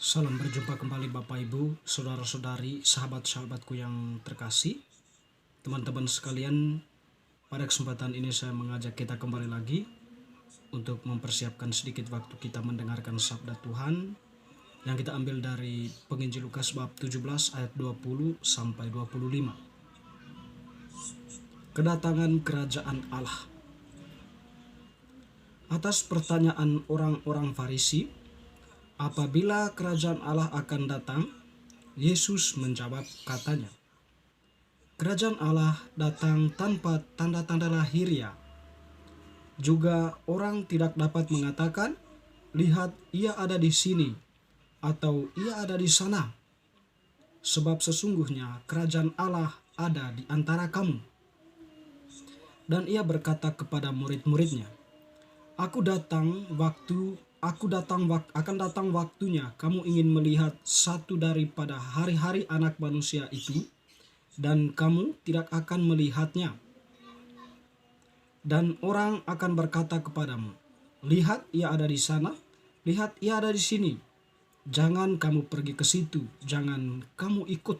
Salam berjumpa kembali Bapak Ibu, saudara-saudari, sahabat-sahabatku yang terkasih. Teman-teman sekalian, pada kesempatan ini saya mengajak kita kembali lagi untuk mempersiapkan sedikit waktu kita mendengarkan sabda Tuhan yang kita ambil dari Penginjil Lukas bab 17 ayat 20 sampai 25. Kedatangan kerajaan Allah. Atas pertanyaan orang-orang Farisi, apabila kerajaan Allah akan datang, Yesus menjawab katanya, kerajaan Allah datang tanpa tanda-tanda lahiriah. Juga orang tidak dapat mengatakan, lihat ia ada di sini, atau ia ada di sana. Sebab sesungguhnya kerajaan Allah ada di antara kamu. Dan ia berkata kepada murid-muridnya, akan datang waktunya kamu ingin melihat satu daripada hari-hari anak manusia itu, dan kamu tidak akan melihatnya. Dan orang akan berkata kepadamu, lihat ia ada di sana, lihat ia ada di sini. Jangan kamu pergi ke situ, jangan kamu ikut.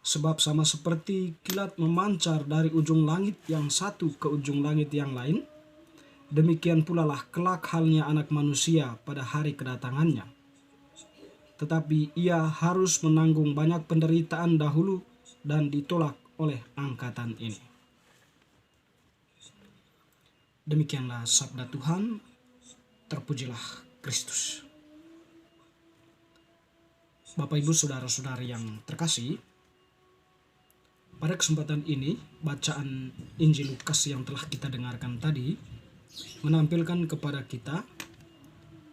Sebab sama seperti kilat memancar dari ujung langit yang satu ke ujung langit yang lain, demikian pula lah kelak halnya anak manusia pada hari kedatangannya. Tetapi ia harus menanggung banyak penderitaan dahulu dan ditolak oleh angkatan ini. Demikianlah sabda Tuhan, terpujilah Kristus. Bapak Ibu saudara-saudari yang terkasih, pada kesempatan ini bacaan Injil Lukas yang telah kita dengarkan tadi menampilkan kepada kita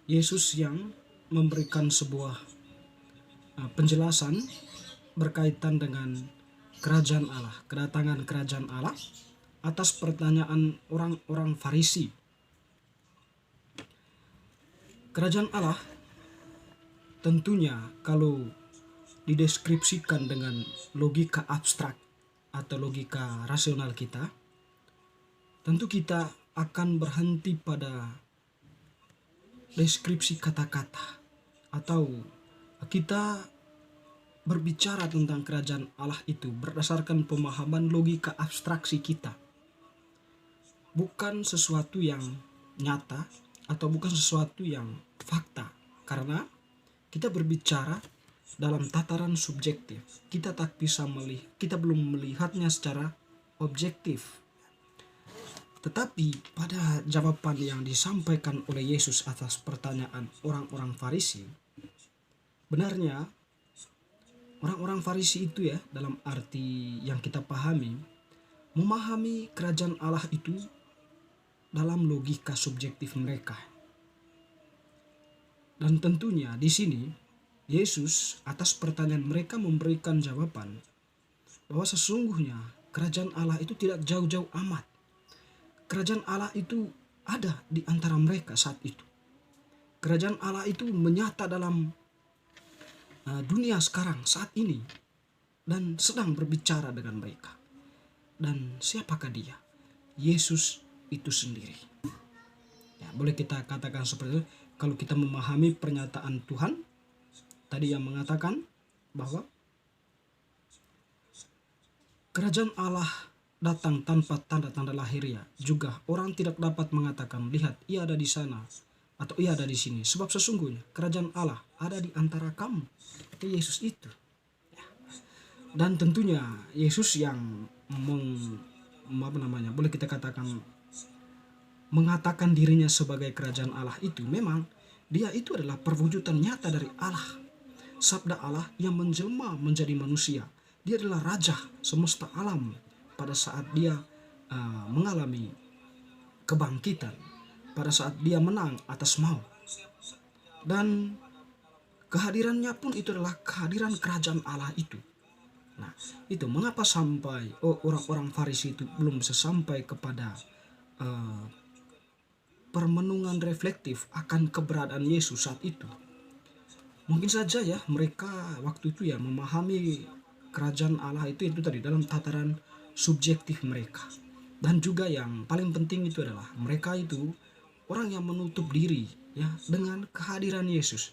Yesus yang memberikan sebuah penjelasan berkaitan dengan kerajaan Allah, kedatangan kerajaan Allah atas pertanyaan orang-orang Farisi. Kerajaan Allah tentunya kalau dideskripsikan dengan logika abstrak atau logika rasional kita, tentu kita akan berhenti pada deskripsi kata-kata, atau kita berbicara tentang kerajaan Allah itu berdasarkan pemahaman logika abstraksi kita, bukan sesuatu yang nyata atau bukan sesuatu yang fakta, karena kita berbicara dalam tataran subjektif. Kita belum melihatnya secara objektif. Tetapi pada jawaban yang disampaikan oleh Yesus atas pertanyaan orang-orang Farisi, benarnya orang-orang Farisi itu dalam arti yang kita pahami, memahami kerajaan Allah itu dalam logika subjektif mereka. Dan tentunya di sini Yesus atas pertanyaan mereka memberikan jawaban bahwa sesungguhnya kerajaan Allah itu tidak jauh-jauh amat. Kerajaan Allah itu ada di antara mereka saat itu. Kerajaan Allah itu menyata dalam dunia sekarang saat ini dan sedang berbicara dengan mereka. Dan siapakah dia? Yesus itu sendiri. Ya, boleh kita katakan seperti itu kalau kita memahami pernyataan Tuhan tadi yang mengatakan bahwa kerajaan Allah datang tanpa tanda-tanda lahiriah. Juga orang tidak dapat mengatakan, lihat ia ada di sana atau ia ada di sini. Sebab sesungguhnya kerajaan Allah ada di antara kamu. Itu Yesus itu. Dan tentunya Yesus yang boleh kita katakan mengatakan dirinya sebagai kerajaan Allah itu, memang dia itu adalah perwujudan nyata dari Allah. Sabda Allah yang menjelma menjadi manusia. Dia adalah raja semesta alam pada saat dia mengalami kebangkitan, pada saat dia menang atas maut. Dan kehadirannya pun itu adalah kehadiran kerajaan Allah itu. Nah, itu mengapa sampai orang-orang Farisi itu belum bisa sampai kepada permenungan reflektif akan keberadaan Yesus saat itu. Mungkin saja mereka waktu itu memahami kerajaan Allah itu tadi dalam tataran subjektif mereka. Dan juga yang paling penting itu adalah mereka itu orang yang menutup diri dengan kehadiran Yesus.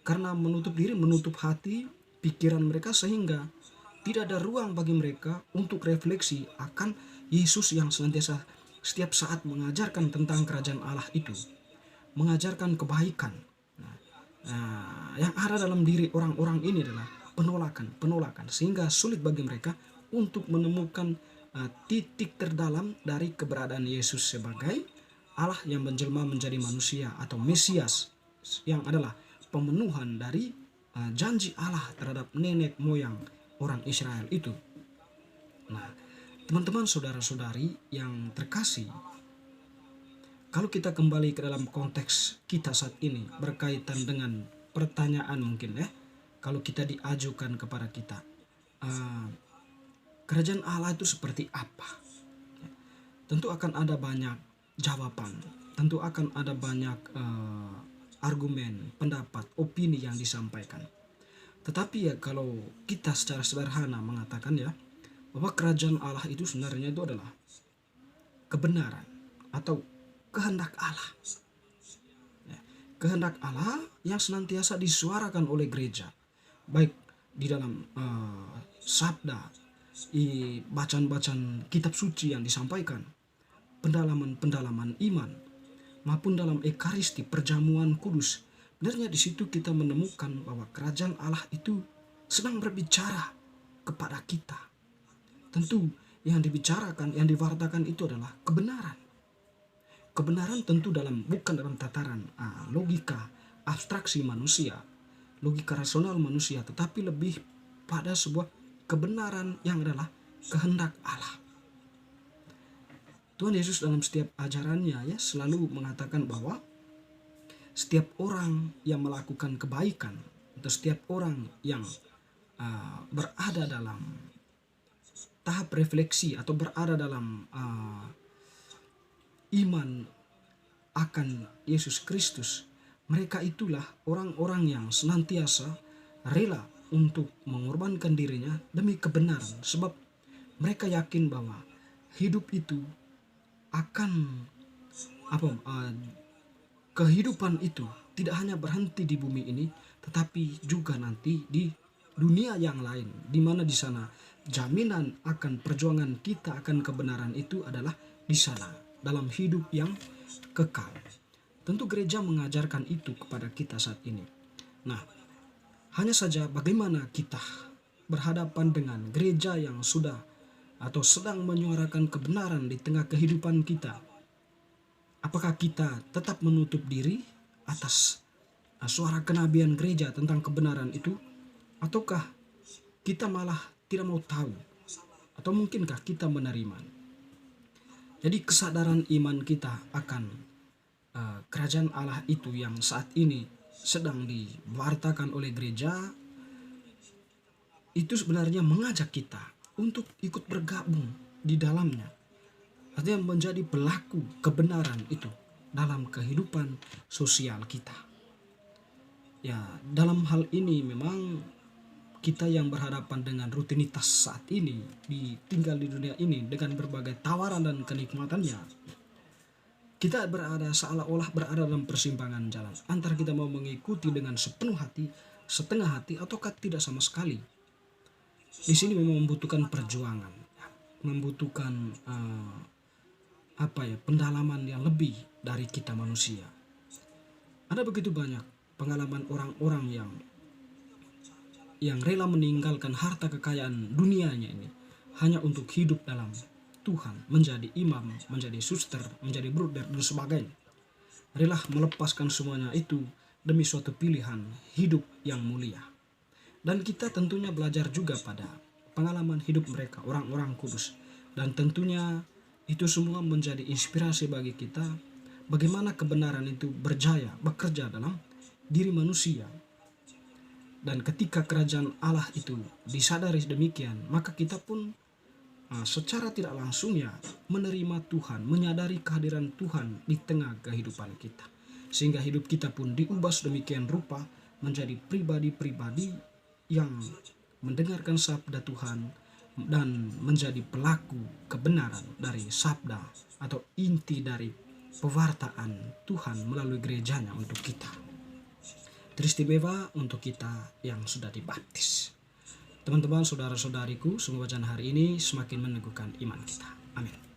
karena menutup diri, menutup hati, pikiran mereka, sehingga tidak ada ruang bagi mereka untuk refleksi akan Yesus yang senantiasa setiap saat mengajarkan tentang kerajaan Allah itu, mengajarkan kebaikan. Yang ada dalam diri orang-orang ini adalah penolakan, sehingga sulit bagi mereka untuk menemukan titik terdalam dari keberadaan Yesus sebagai Allah yang menjelma menjadi manusia atau Mesias, yang adalah pemenuhan dari janji Allah terhadap nenek moyang orang Israel itu. Nah, teman-teman, saudara-saudari yang terkasih, kalau kita kembali ke dalam konteks kita saat ini berkaitan dengan pertanyaan mungkin kalau kita diajukan kepada kita, kerajaan Allah itu seperti apa? Tentu akan ada banyak jawaban, tentu akan ada banyak argumen, pendapat, opini yang disampaikan. Tetapi ya kalau kita secara sederhana mengatakan bahwa kerajaan Allah itu sebenarnya itu adalah kebenaran atau kehendak Allah. Kehendak Allah yang senantiasa disuarakan oleh gereja, baik di dalam sabda, bacaan-bacaan kitab suci yang disampaikan, pendalaman-pendalaman iman, maupun dalam ekaristi, perjamuan kudus. Sebenarnya di situ kita menemukan bahwa kerajaan Allah itu sedang berbicara kepada kita. Tentu yang dibicarakan, yang diwartakan itu adalah kebenaran. Kebenaran tentu bukan dalam tataran logika abstraksi manusia, logika rasional manusia, tetapi lebih pada sebuah kebenaran yang adalah kehendak Allah. Tuhan Yesus dalam setiap ajarannya selalu mengatakan bahwa setiap orang yang melakukan kebaikan atau setiap orang yang berada dalam tahap refleksi atau berada dalam iman akan Yesus Kristus, mereka itulah orang-orang yang senantiasa rela untuk mengorbankan dirinya demi kebenaran, sebab mereka yakin bahwa hidup itu akan kehidupan itu tidak hanya berhenti di bumi ini, tetapi juga nanti di dunia yang lain, di mana di sana jaminan akan perjuangan kita akan kebenaran itu adalah di sana, dalam hidup yang kekal. Tentu gereja mengajarkan itu kepada kita saat ini. Nah, hanya saja bagaimana kita berhadapan dengan gereja yang sudah atau sedang menyuarakan kebenaran di tengah kehidupan kita. Apakah kita tetap menutup diri atas suara kenabian gereja tentang kebenaran itu? Ataukah kita malah tidak mau tahu? Atau mungkinkah kita menerima? Jadi kesadaran iman kita akan kerajaan Allah itu yang saat ini sedang diwartakan oleh gereja, itu sebenarnya mengajak kita untuk ikut bergabung di dalamnya. Artinya menjadi pelaku kebenaran itu dalam kehidupan sosial kita. Ya, dalam hal ini memang kita yang berhadapan dengan rutinitas saat ini, tinggal di dunia ini dengan berbagai tawaran dan kenikmatannya, kita seolah-olah berada dalam persimpangan jalan antara kita mau mengikuti dengan sepenuh hati, setengah hati, ataukah tidak sama sekali. Di sini memang membutuhkan perjuangan, membutuhkan pendalaman yang lebih dari kita manusia. Ada begitu banyak pengalaman orang-orang yang rela meninggalkan harta kekayaan dunianya ini hanya untuk hidup dalam Tuhan, menjadi imam, menjadi suster, menjadi bruder dan sebagainya. Rela melepaskan semuanya itu demi suatu pilihan hidup yang mulia. Dan kita tentunya belajar juga pada pengalaman hidup mereka, orang-orang kudus. Dan tentunya itu semua menjadi inspirasi bagi kita bagaimana kebenaran itu bekerja dalam diri manusia. Dan ketika kerajaan Allah itu disadari demikian, maka kita pun secara tidak langsung menerima Tuhan, menyadari kehadiran Tuhan di tengah kehidupan kita. Sehingga hidup kita pun diubah sedemikian rupa menjadi pribadi-pribadi yang mendengarkan sabda Tuhan dan menjadi pelaku kebenaran dari sabda atau inti dari pewartaan Tuhan melalui gerejanya untuk kita. teristimewa untuk kita yang sudah dibaptis. Teman-teman, saudara-saudariku, semoga bacaan hari ini semakin meneguhkan iman kita. Amin.